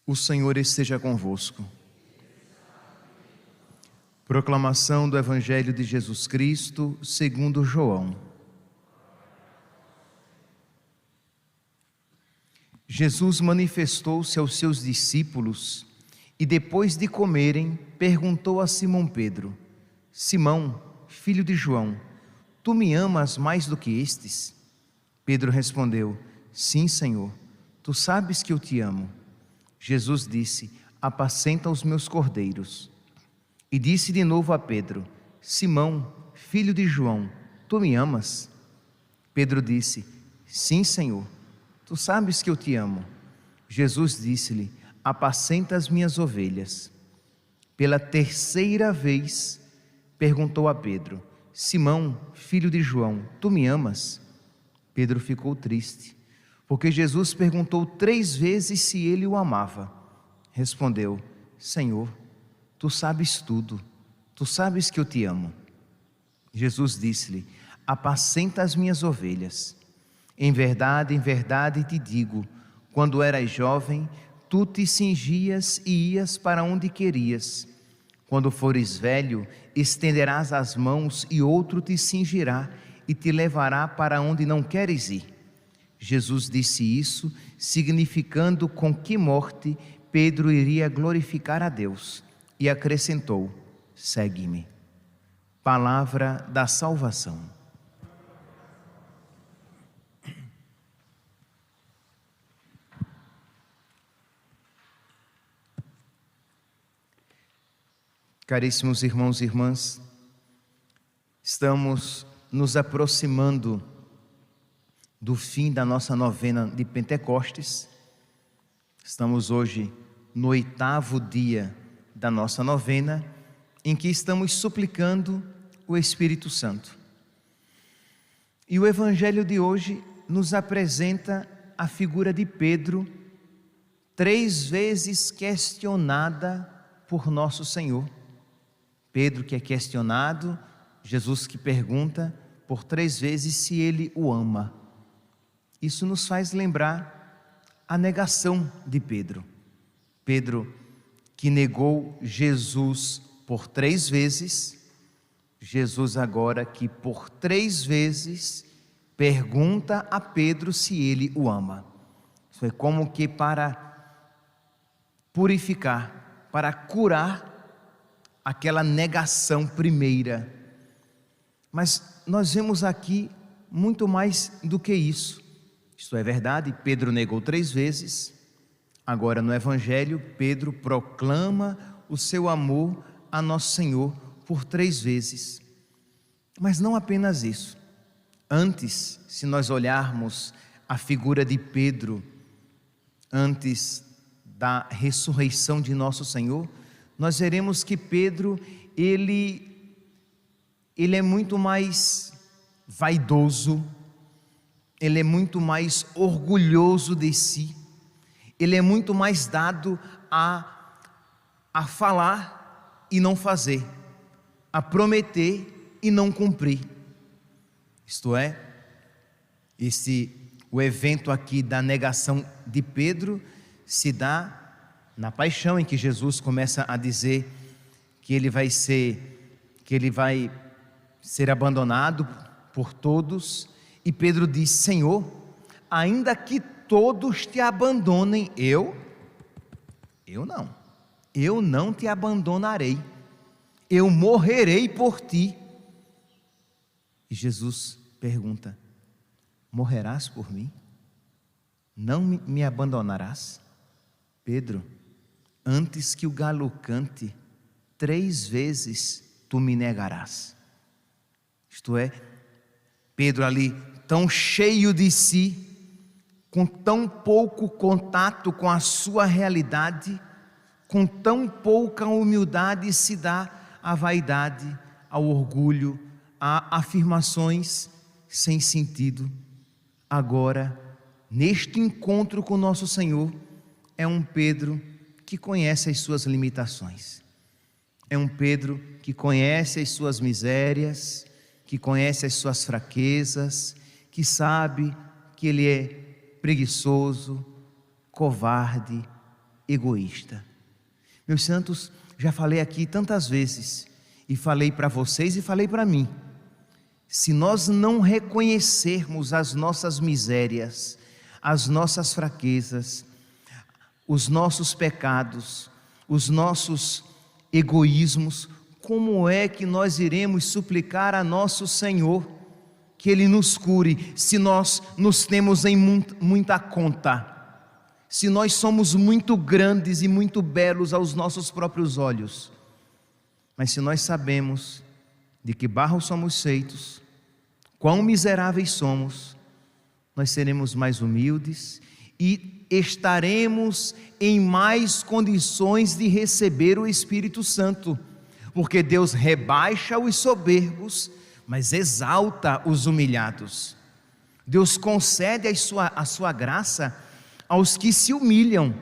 O Senhor esteja convosco. Proclamação do Evangelho de Jesus Cristo, segundo João. Jesus manifestou-se aos seus discípulos e, depois de comerem, perguntou a Simão Pedro: Simão, filho de João, tu me amas mais do que estes? Pedro respondeu: Sim, Senhor, tu sabes que eu te amo. Jesus disse: Apacenta os meus cordeiros. E disse de novo a Pedro: Simão, filho de João, tu me amas? Pedro disse: Sim, Senhor, tu sabes que eu te amo. Jesus disse-lhe: Apacenta as minhas ovelhas. Pela terceira vez perguntou a Pedro: Simão, filho de João, tu me amas? Pedro ficou triste, porque Jesus perguntou 3 vezes se ele o amava. Respondeu: Senhor, tu sabes tudo, tu sabes que eu te amo. Jesus disse-lhe: Apacenta as minhas ovelhas. Em verdade te digo, quando eras jovem, tu te cingias e ias para onde querias. Quando fores velho, estenderás as mãos e outro te cingirá e te levará para onde não queres ir. Jesus disse isso, significando com que morte Pedro iria glorificar a Deus, e acrescentou: segue-me. Palavra da salvação. Caríssimos irmãos e irmãs, estamos nos aproximando do fim da nossa novena de Pentecostes. Estamos hoje no 8º dia da nossa novena, em que estamos suplicando o Espírito Santo. E o Evangelho de hoje nos apresenta a figura de Pedro, 3 vezes questionada por nosso Senhor. Pedro que é questionado, Jesus que pergunta por 3 vezes se ele o ama. Isso nos faz lembrar a negação de Pedro. Pedro que negou Jesus por 3 vezes, Jesus agora que por 3 vezes pergunta a Pedro se ele o ama. Isso é como que para purificar, para curar aquela negação primeira. Mas nós vemos aqui muito mais do que isso. Isto é verdade, Pedro negou 3 vezes. Agora no Evangelho, Pedro proclama o seu amor a nosso Senhor por 3 vezes. Mas não apenas isso. Antes, se nós olharmos a figura de Pedro, antes da ressurreição de nosso Senhor, nós veremos que Pedro, ele é muito mais vaidoso, ele é muito mais orgulhoso de si, ele é muito mais dado a falar e não fazer, a prometer e não cumprir. Isto é, o evento aqui da negação de Pedro se dá na paixão, em que Jesus começa a dizer que ele vai ser abandonado por todos, e Pedro diz: Senhor, ainda que todos te abandonem, eu não te abandonarei, eu morrerei por ti. E Jesus pergunta: morrerás por mim? Não me abandonarás? Pedro, antes que o galo cante, 3 vezes tu me negarás. Isto é, Pedro ali tão cheio de si, com tão pouco contato com a sua realidade, com tão pouca humildade, se dá à vaidade, ao orgulho, a afirmações sem sentido. Agora, neste encontro com nosso Senhor, é um Pedro que conhece as suas limitações. É um Pedro que conhece as suas misérias, que conhece as suas fraquezas, que sabe que ele é preguiçoso, covarde, egoísta. Meus santos, já falei aqui tantas vezes, e falei para vocês e falei para mim, se nós não reconhecermos as nossas misérias, as nossas fraquezas, os nossos pecados, os nossos egoísmos, como é que nós iremos suplicar a nosso Senhor que Ele nos cure, se nós nos temos em muita conta, se nós somos muito grandes e muito belos aos nossos próprios olhos? Mas se nós sabemos de que barro somos feitos, quão miseráveis somos, nós seremos mais humildes e estaremos em mais condições de receber o Espírito Santo, porque Deus rebaixa os soberbos, mas exalta os humilhados. Deus concede a sua graça aos que se humilham,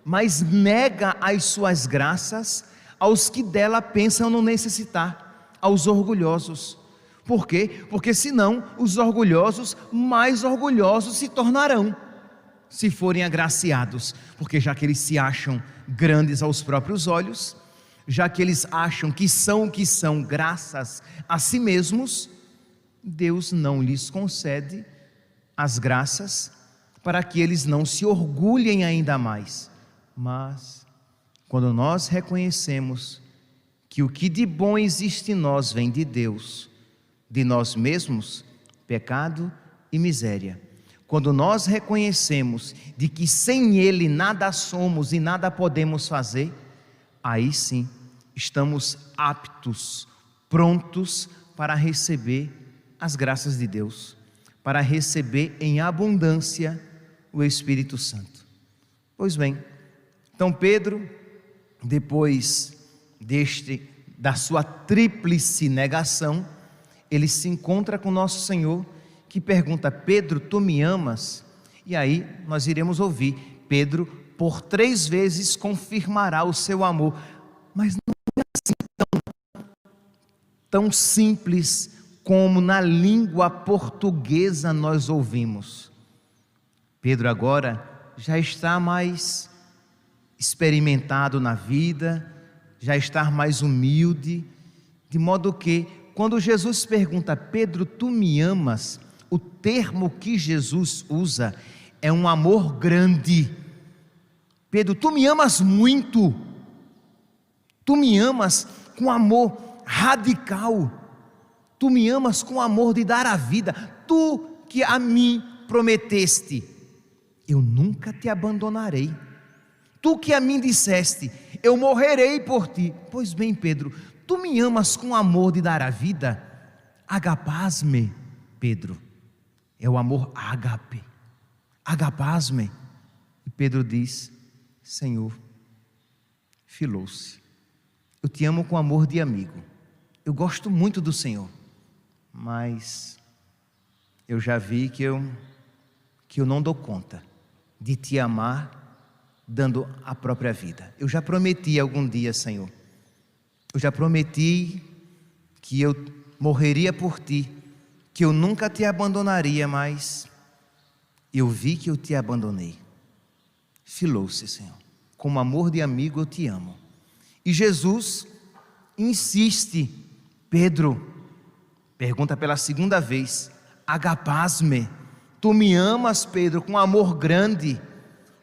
mas nega as suas graças aos que dela pensam não necessitar, aos orgulhosos. Por quê? Porque senão os orgulhosos mais orgulhosos se tornarão, se forem agraciados, porque já que eles se acham grandes aos próprios olhos, já que eles acham que são o que são graças a si mesmos, Deus não lhes concede as graças para que eles não se orgulhem ainda mais. Mas quando nós reconhecemos que o que de bom existe em nós vem de Deus, de nós mesmos, pecado e miséria, quando nós reconhecemos de que sem Ele nada somos e nada podemos fazer, aí sim estamos aptos, prontos para receber as graças de Deus, para receber em abundância o Espírito Santo. Pois bem, então Pedro, depois da sua tríplice negação, ele se encontra com nosso Senhor, que pergunta: Pedro, tu me amas? E aí nós iremos ouvir, Pedro por 3 vezes confirmará o seu amor, mas não é assim tão simples como na língua portuguesa nós ouvimos. Pedro agora já está mais experimentado na vida, já está mais humilde, de modo que quando Jesus pergunta: Pedro, tu me amas? O termo que Jesus usa é um amor grande. Pedro, tu me amas muito, tu me amas com amor radical, tu me amas com amor de dar a vida, tu que a mim prometeste, eu nunca te abandonarei, tu que a mim disseste, eu morrerei por ti. Pois bem, Pedro, tu me amas com amor de dar a vida? Agapasme, Pedro, é o amor ágape, agapasme. E Pedro diz: Senhor, filou-se, eu te amo com amor de amigo, eu gosto muito do Senhor, mas eu já vi que eu não dou conta de te amar dando a própria vida. Eu já prometi algum dia, Senhor, eu já prometi que eu morreria por ti, que eu nunca te abandonaria, mas eu vi que eu te abandonei. Filou-se, Senhor, como amor de amigo eu te amo. E Jesus insiste. Pedro pergunta pela 2ª vez: agapasme, tu me amas, Pedro, com amor grande,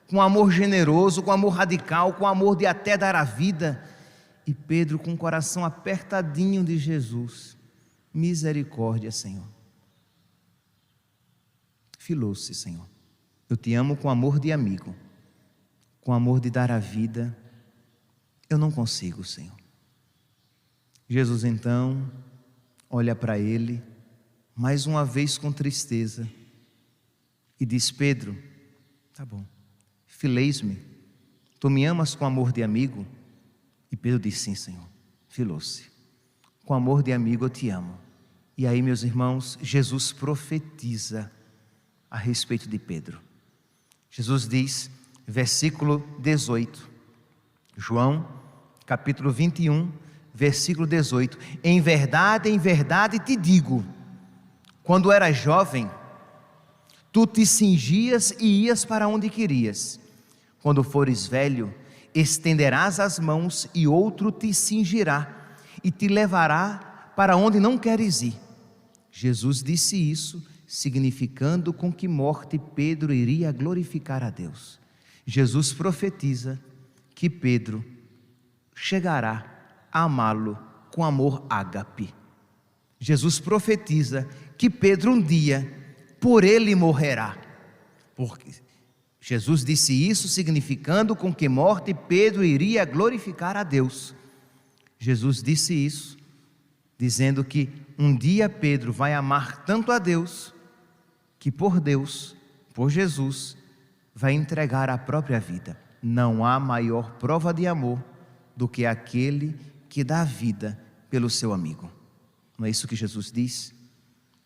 com amor generoso, com amor radical, com amor de até dar a vida? E Pedro, com o coração apertadinho de Jesus: misericórdia, Senhor. Filou-se, Senhor, eu te amo com amor de amigo, com amor de dar a vida, eu não consigo, Senhor. Jesus então olha para ele, mais uma vez com tristeza, e diz: Pedro, tá bom, fileis-me, tu me amas com amor de amigo? E Pedro diz: sim, Senhor. Filou-se, com amor de amigo eu te amo. E aí, meus irmãos, Jesus profetiza a respeito de Pedro. Jesus diz, versículo 18, João capítulo 21, versículo 18: em verdade te digo, quando eras jovem, tu te cingias e ias para onde querias. Quando fores velho, estenderás as mãos e outro te cingirá e te levará para onde não queres ir. Jesus disse isso, significando com que morte Pedro iria glorificar a Deus. Jesus profetiza que Pedro chegará a amá-lo com amor ágape. Jesus profetiza que Pedro um dia por ele morrerá. Porque Jesus disse isso, significando com que morte Pedro iria glorificar a Deus. Jesus disse isso, dizendo que um dia Pedro vai amar tanto a Deus, que por Deus, por Jesus, vai entregar a própria vida. Não há maior prova de amor do que aquele que dá a vida pelo seu amigo. Não é isso que Jesus diz?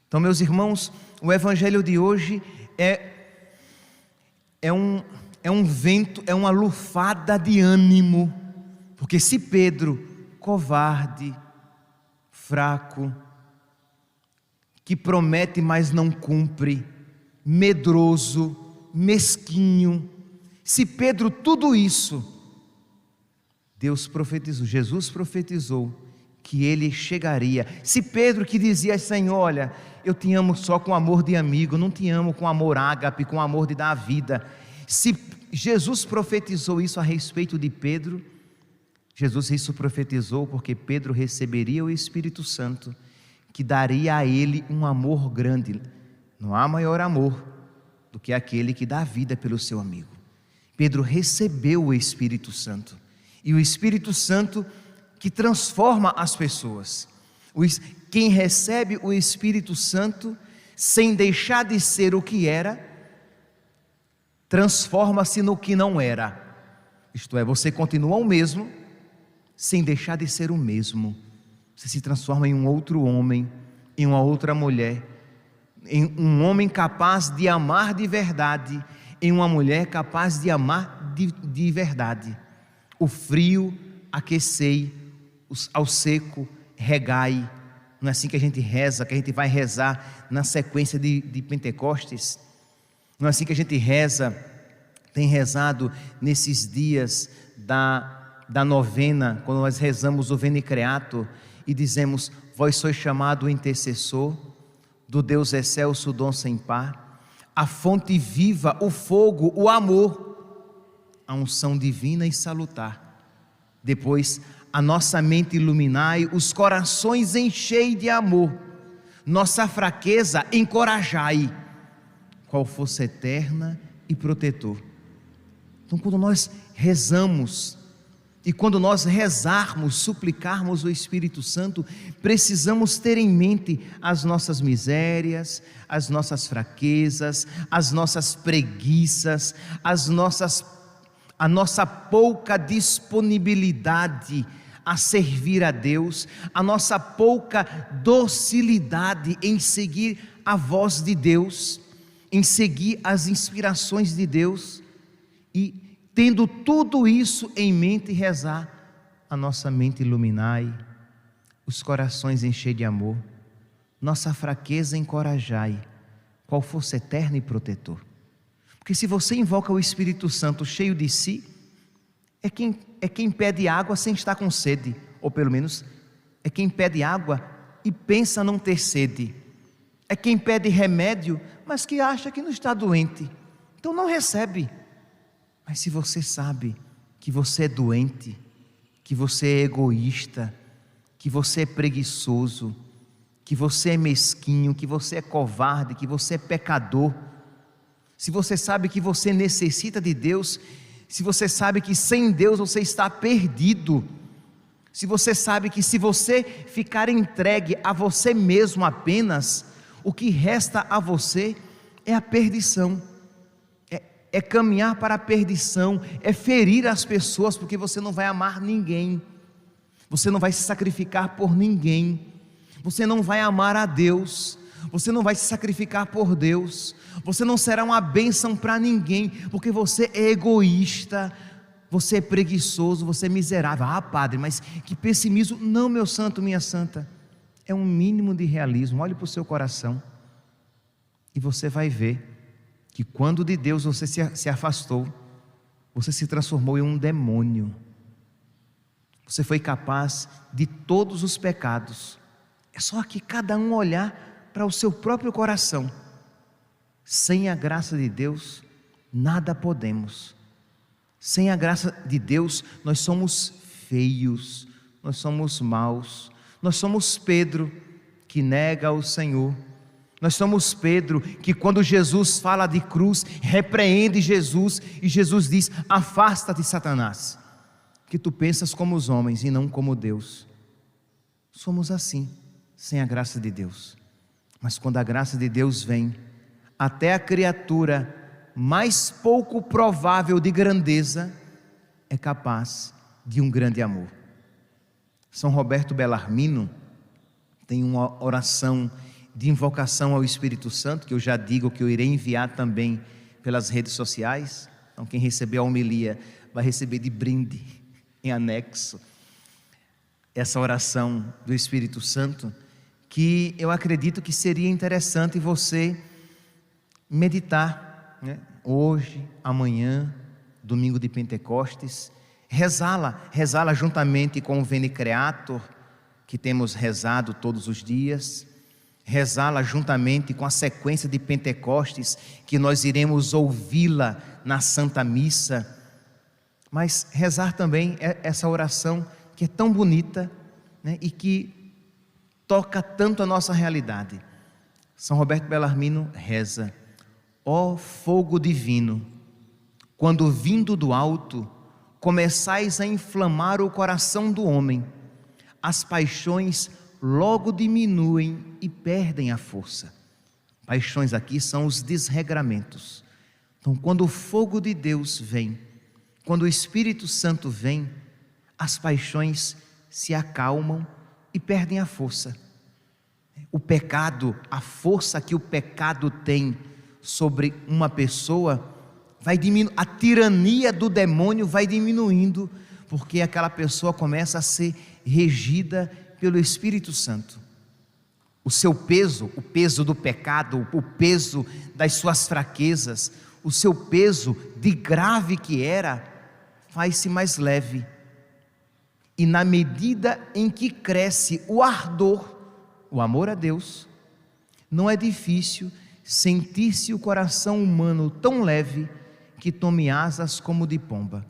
Então, meus irmãos, o evangelho de hoje é um vento, é uma lufada de ânimo, porque se Pedro, covarde, fraco, que promete mas não cumpre, medroso, mesquinho, se Pedro tudo isso, Jesus profetizou que ele chegaria. Se Pedro, que dizia: Senhor, olha, eu te amo só com amor de amigo, não te amo com amor ágape, com amor de dar a vida. Se Jesus profetizou isso a respeito de Pedro, Jesus isso profetizou porque Pedro receberia o Espírito Santo, que daria a ele um amor grande. Não há maior amor do que aquele que dá a vida pelo seu amigo. Pedro recebeu o Espírito Santo, e o Espírito Santo que transforma as pessoas. Quem recebe o Espírito Santo, sem deixar de ser o que era, transforma-se no que não era. Isto é, você continua o mesmo, sem deixar de ser o mesmo. Você se transforma em um outro homem, em uma outra mulher, em um homem capaz de amar de verdade, em uma mulher capaz de amar de verdade. O frio aquecei, ao seco regai. Não é assim que a gente reza, que a gente vai rezar na sequência de Pentecostes? Não é assim que a gente reza, tem rezado nesses dias da novena, quando nós rezamos o Veni Creator e dizemos: vós sois chamado o intercessor do Deus excelso, dom sem par, a fonte viva, o fogo, o amor, a unção divina e salutar. Depois, a nossa mente iluminai, os corações enchei de amor, nossa fraqueza encorajai, qual força eterna e protetor. Então, quando nós rezamos, e quando nós rezarmos, suplicarmos o Espírito Santo, precisamos ter em mente as nossas misérias, as nossas fraquezas, as nossas preguiças, a nossa pouca disponibilidade a servir a Deus, a nossa pouca docilidade em seguir a voz de Deus, em seguir as inspirações de Deus, e tendo tudo isso em mente, rezar: a nossa mente iluminai, os corações enchei de amor, nossa fraqueza encorajai, qual força eterna e protetor. Porque se você invoca o Espírito Santo cheio de si, é quem pede água sem estar com sede, ou pelo menos é quem pede água e pensa não ter sede, é quem pede remédio, mas que acha que não está doente, então não recebe. Mas se você sabe que você é doente, que você é egoísta, que você é preguiçoso, que você é mesquinho, que você é covarde, que você é pecador, se você sabe que você necessita de Deus, se você sabe que sem Deus você está perdido, se você sabe que se você ficar entregue a você mesmo apenas, o que resta a você é a perdição, é caminhar para a perdição, é ferir as pessoas, porque você não vai amar ninguém, você não vai se sacrificar por ninguém, você não vai amar a Deus, você não vai se sacrificar por Deus, você não será uma bênção para ninguém, porque você é egoísta, você é preguiçoso, você é miserável. Ah, padre, mas que pessimismo. Não, meu santo, minha santa, é um mínimo de realismo. Olhe para o seu coração e você vai ver que quando de Deus você se afastou, você se transformou em um demônio. Você foi capaz de todos os pecados. É só que cada um olhar para o seu próprio coração. Sem a graça de Deus, nada podemos. Sem a graça de Deus, nós somos feios, nós somos maus. Nós somos Pedro, que nega o Senhor. Nós somos Pedro, que quando Jesus fala de cruz, repreende Jesus, e Jesus diz: afasta-te, Satanás, que tu pensas como os homens e não como Deus. Somos assim, sem a graça de Deus. Mas quando a graça de Deus vem, até a criatura mais pouco provável de grandeza é capaz de um grande amor. São Roberto Bellarmino tem uma oração de invocação ao Espírito Santo, que eu já digo que eu irei enviar também pelas redes sociais. Então quem receber a homilia vai receber de brinde, em anexo, essa oração do Espírito Santo, que eu acredito que seria interessante você meditar, né? Hoje, amanhã, domingo de Pentecostes, rezá-la juntamente com o Veni Creator, que temos rezado todos os dias, rezá-la juntamente com a sequência de Pentecostes, que nós iremos ouvi-la na Santa Missa, mas rezar também essa oração que é tão bonita, né, e que toca tanto a nossa realidade. São Roberto Bellarmino reza: ó fogo divino, quando vindo do alto, começais a inflamar o coração do homem, as paixões logo diminuem e perdem a força. Paixões aqui são os desregramentos. Então, quando o fogo de Deus vem, quando o Espírito Santo vem, as paixões se acalmam e perdem a força. O pecado, a força que o pecado tem sobre uma pessoa vai diminuindo, a tirania do demônio vai diminuindo, porque aquela pessoa começa a ser regida pelo Espírito Santo. O seu peso, o peso do pecado, o peso das suas fraquezas, o seu peso de grave que era, faz-se mais leve. E na medida em que cresce o ardor, o amor a Deus, não é difícil sentir-se o coração humano tão leve que tome asas como de pomba.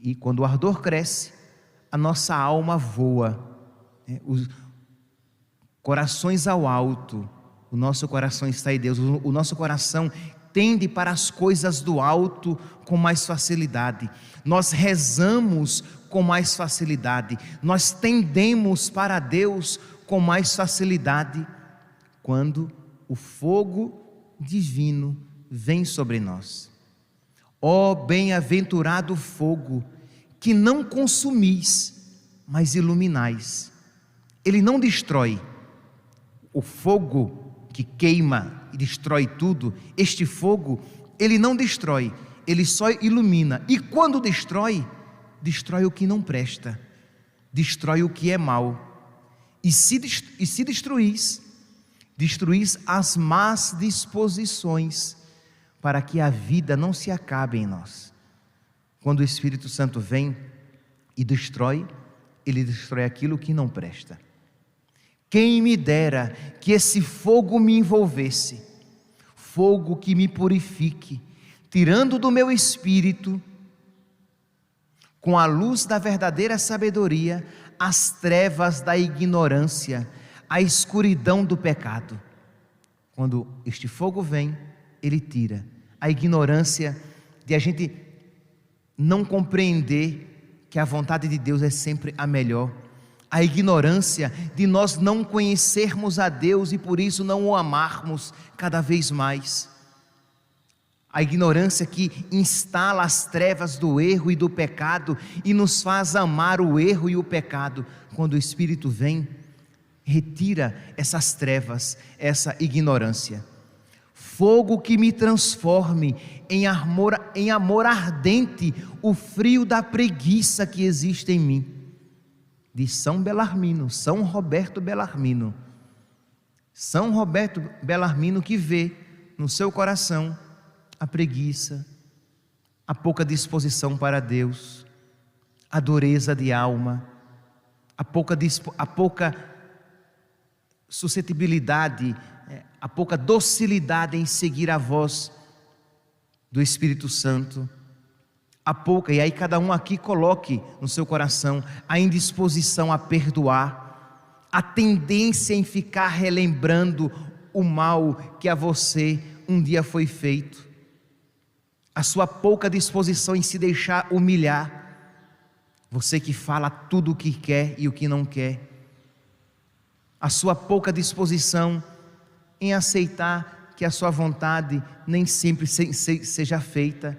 E quando o ardor cresce, a nossa alma voa, os corações ao alto, o nosso coração está em Deus, o nosso coração tende para as coisas do alto com mais facilidade, nós rezamos com mais facilidade, nós tendemos para Deus com mais facilidade, quando o fogo divino vem sobre nós. Ó bem-aventurado fogo, que não consumis, mas iluminais. Ele não destrói. O fogo que queima e destrói tudo, este fogo, ele não destrói, ele só ilumina. E quando destrói, destrói o que não presta, destrói o que é mal. E se destruís as más disposições, para que a vida não se acabe em nós. Quando o Espírito Santo vem e destrói, ele destrói aquilo que não presta. Quem me dera que esse fogo me envolvesse, fogo que me purifique, tirando do meu espírito, com a luz da verdadeira sabedoria, as trevas da ignorância, a escuridão do pecado. Quando este fogo vem, ele tira a ignorância de a gente não compreender que a vontade de Deus é sempre a melhor, a ignorância de nós não conhecermos a Deus e por isso não o amarmos cada vez mais, a ignorância que instala as trevas do erro e do pecado e nos faz amar o erro e o pecado. Quando o Espírito vem, retira essas trevas, essa ignorância. Fogo que me transforme em amor ardente o frio da preguiça que existe em mim. De São Bellarmino, São Roberto Bellarmino. São Roberto Bellarmino que vê no seu coração a preguiça, a pouca disposição para Deus, a dureza de alma, a pouca suscetibilidade, a pouca docilidade em seguir a voz do Espírito Santo, a pouca, e aí cada um aqui coloque no seu coração a indisposição a perdoar, a tendência em ficar relembrando o mal que a você um dia foi feito, a sua pouca disposição em se deixar humilhar, você que fala tudo o que quer e o que não quer, a sua pouca disposição em aceitar que a sua vontade nem sempre seja feita.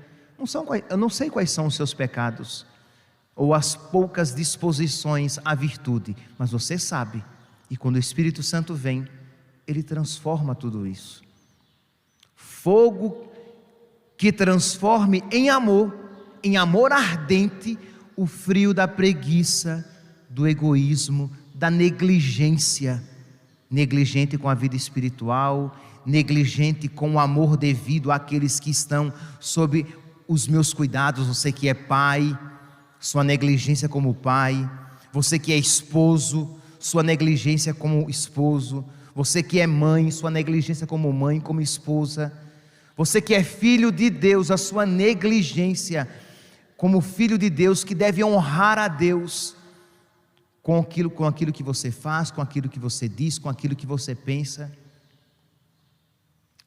Eu não sei quais são os seus pecados, ou as poucas disposições à virtude, mas você sabe, e quando o Espírito Santo vem, ele transforma tudo isso. Fogo que transforme em amor ardente, o frio da preguiça, do egoísmo, da negligência, negligente com a vida espiritual, negligente com o amor devido àqueles que estão sob os meus cuidados. Você que é pai, sua negligência como pai; você que é esposo, sua negligência como esposo; você que é mãe, sua negligência como mãe, como esposa; você que é filho de Deus, a sua negligência como filho de Deus, que deve honrar a Deus com aquilo que você faz, com aquilo que você diz, com aquilo que você pensa.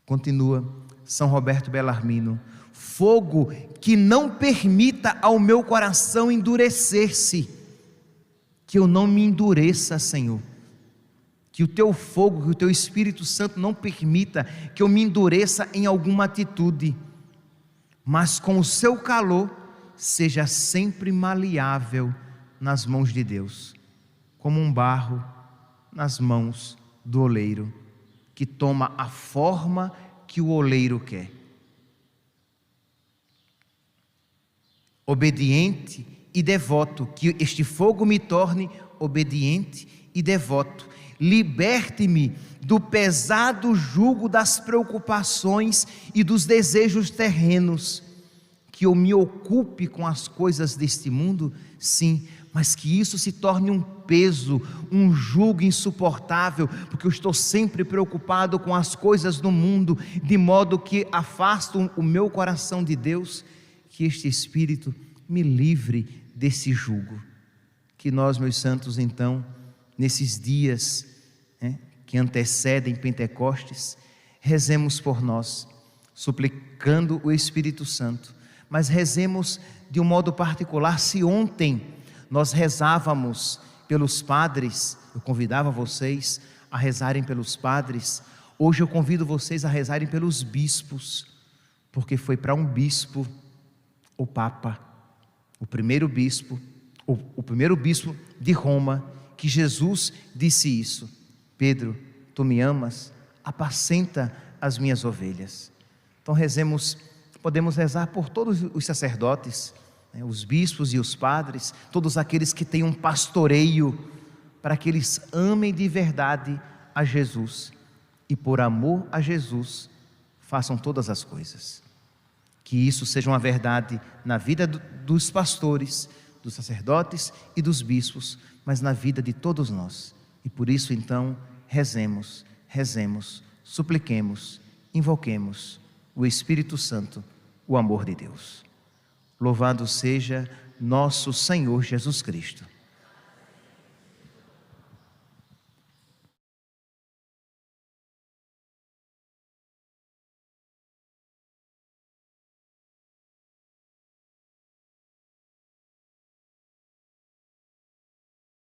Continua São Roberto Bellarmino: fogo que não permita ao meu coração endurecer-se, que eu não me endureça, Senhor, que o teu fogo, que o teu Espírito Santo não permita que eu me endureça em alguma atitude, mas com o seu calor seja sempre maleável nas mãos de Deus, como um barro nas mãos do oleiro, que toma a forma que o oleiro quer. Obediente e devoto, que este fogo me torne obediente e devoto. Liberte-me do pesado jugo das preocupações e dos desejos terrenos, que eu me ocupe com as coisas deste mundo, sim, mas que isso se torne um peso, um jugo insuportável, porque eu estou sempre preocupado com as coisas do mundo, de modo que afasto o meu coração de Deus. Que este Espírito me livre desse jugo. Que nós, meus santos, então, nesses dias que antecedem Pentecostes, rezemos por nós, suplicando o Espírito Santo, mas rezemos de um modo particular. Se ontem nós rezávamos pelos padres, eu convidava vocês a rezarem pelos padres, hoje eu convido vocês a rezarem pelos bispos, porque foi para um bispo, o Papa, o primeiro bispo de Roma, que Jesus disse isso: Pedro, tu me amas? Apacenta as minhas ovelhas. Então rezemos, podemos rezar por todos os sacerdotes, os bispos e os padres, todos aqueles que têm um pastoreio, para que eles amem de verdade a Jesus e por amor a Jesus façam todas as coisas. Que isso seja uma verdade na vida dos pastores, dos sacerdotes e dos bispos, mas na vida de todos nós. E por isso então rezemos, supliquemos, invoquemos o Espírito Santo, o amor de Deus. Louvado seja nosso Senhor Jesus Cristo.